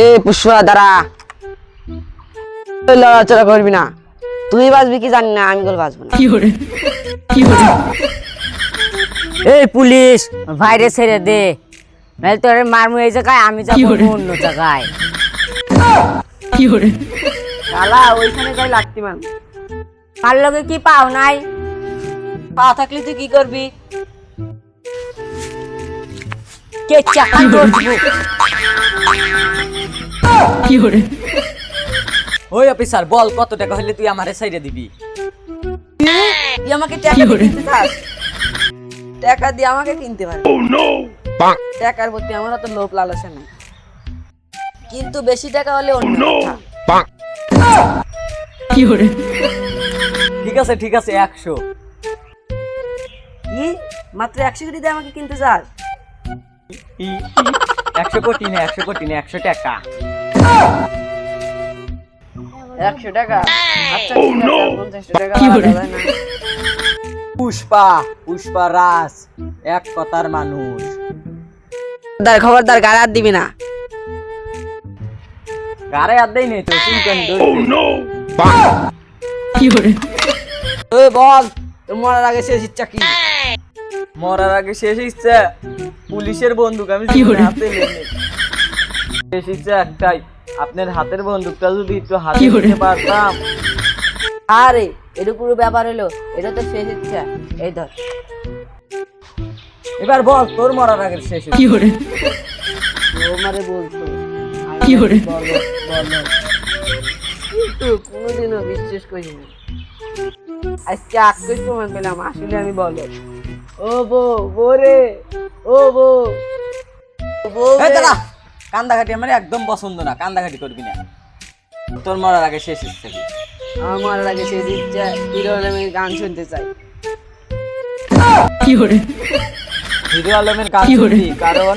এ পুষ্পা দাঁড়া, লড়াচড়া করবি না। তুই বাঁচবি কি জানি না, আমি গোল বাঁচবো না। এই পুলিশ বাইরে ছেড়ে দে, নাহলে তোরে মারমু এই জায়গায়, আমি যাবো অন্য জায়গায়। শালা ওইখানে যাই লাগতি মান। কার লগে কি পাও নাই? পা থাকলে তুই কি করবি? কে চাকা ধরবো? ওই অফিসার বল, কত টাকা হলে তুই আমারে ছাইড়ে দিবি? তুই আমাকে টাকা দিয়ে কিনতে চাস? টাকা দিয়ে আমাকে কিনতে পারবি? টাকার প্রতি আমার অত লোভ লালসা নেই, কিন্তু বেশি টাকা হলে অন্য কথা। ঠিক আছে ঠিক আছে, 100। কি মাত্র 100 কোটি দিয়ে আমাকে কিনতে চাস? 100 কোটি না, 100 কোটি না, 100 টাকা। 100 টাকা? আচ্ছা ঠিক আছে, 50 টাকা বাড়া যায় না? পুষ্পা রাজ, এক কথার মানুষ। খবরদার গায়ে হাত দিবি না। গারে আর দেই নেই তো, চিনকেন ওই বল, তোর মরার আগে শেষ ইচ্ছা কি? মরার আগে শেষ ইচ্ছা পুলিশের বন্দুক আমি হাতে নেই। শেষ ইচ্ছা একটাই, আপনার হাতের বন্দুকটা যদি একটু হাতে নিতে পারতাম। আরে এটা পুরো ব্যাপার হলো, এটা তো শেষ ইচ্ছা। এই ধর, এবার বল তোর মরার আগের শেষ ইচ্ছা। তোমারে বলছো কিন্তু কোনোদিনও বিশ্বাস করি না। আজকে আক্কের প্রমাণ পেলাম, আসলে আমি বলো। ও বউ রে, ও বউ এই দাঁড়া, কান্দাঘাটি আমার একদম পছন্দ না, কান্দাঘাটি করবি না। তোর মরার আগে শেষ ইচ্ছা কি? আমার আগে শেষ ইচ্ছা হিরো আলমের গান শুনতে চাই। হিরো আলমের গান শুনবি? কারণ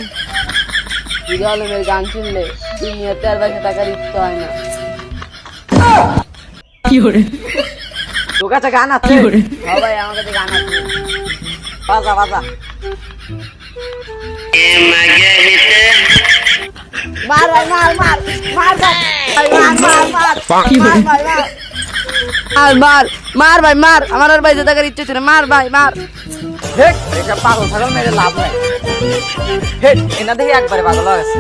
হিরো আলমের গান শুনলে দুনিয়াতে আর বেঁচে থাকার ইচ্ছা হয় না। তোর কাছে গান আছে? সবাই আমার কাছে গান আছে। বাজা বাজা। মার ভাই মার মার মার ভাই মার মার মার মার ভাই মার, আমার আর বেঁচে থাকার ইচ্ছা ছিল। মার ভাই মার। হেট, এটা পাগল ছাগল মেরে লাভ নাই। হেট, এনা দেখি একবারে পাগল হয়ে গেছে।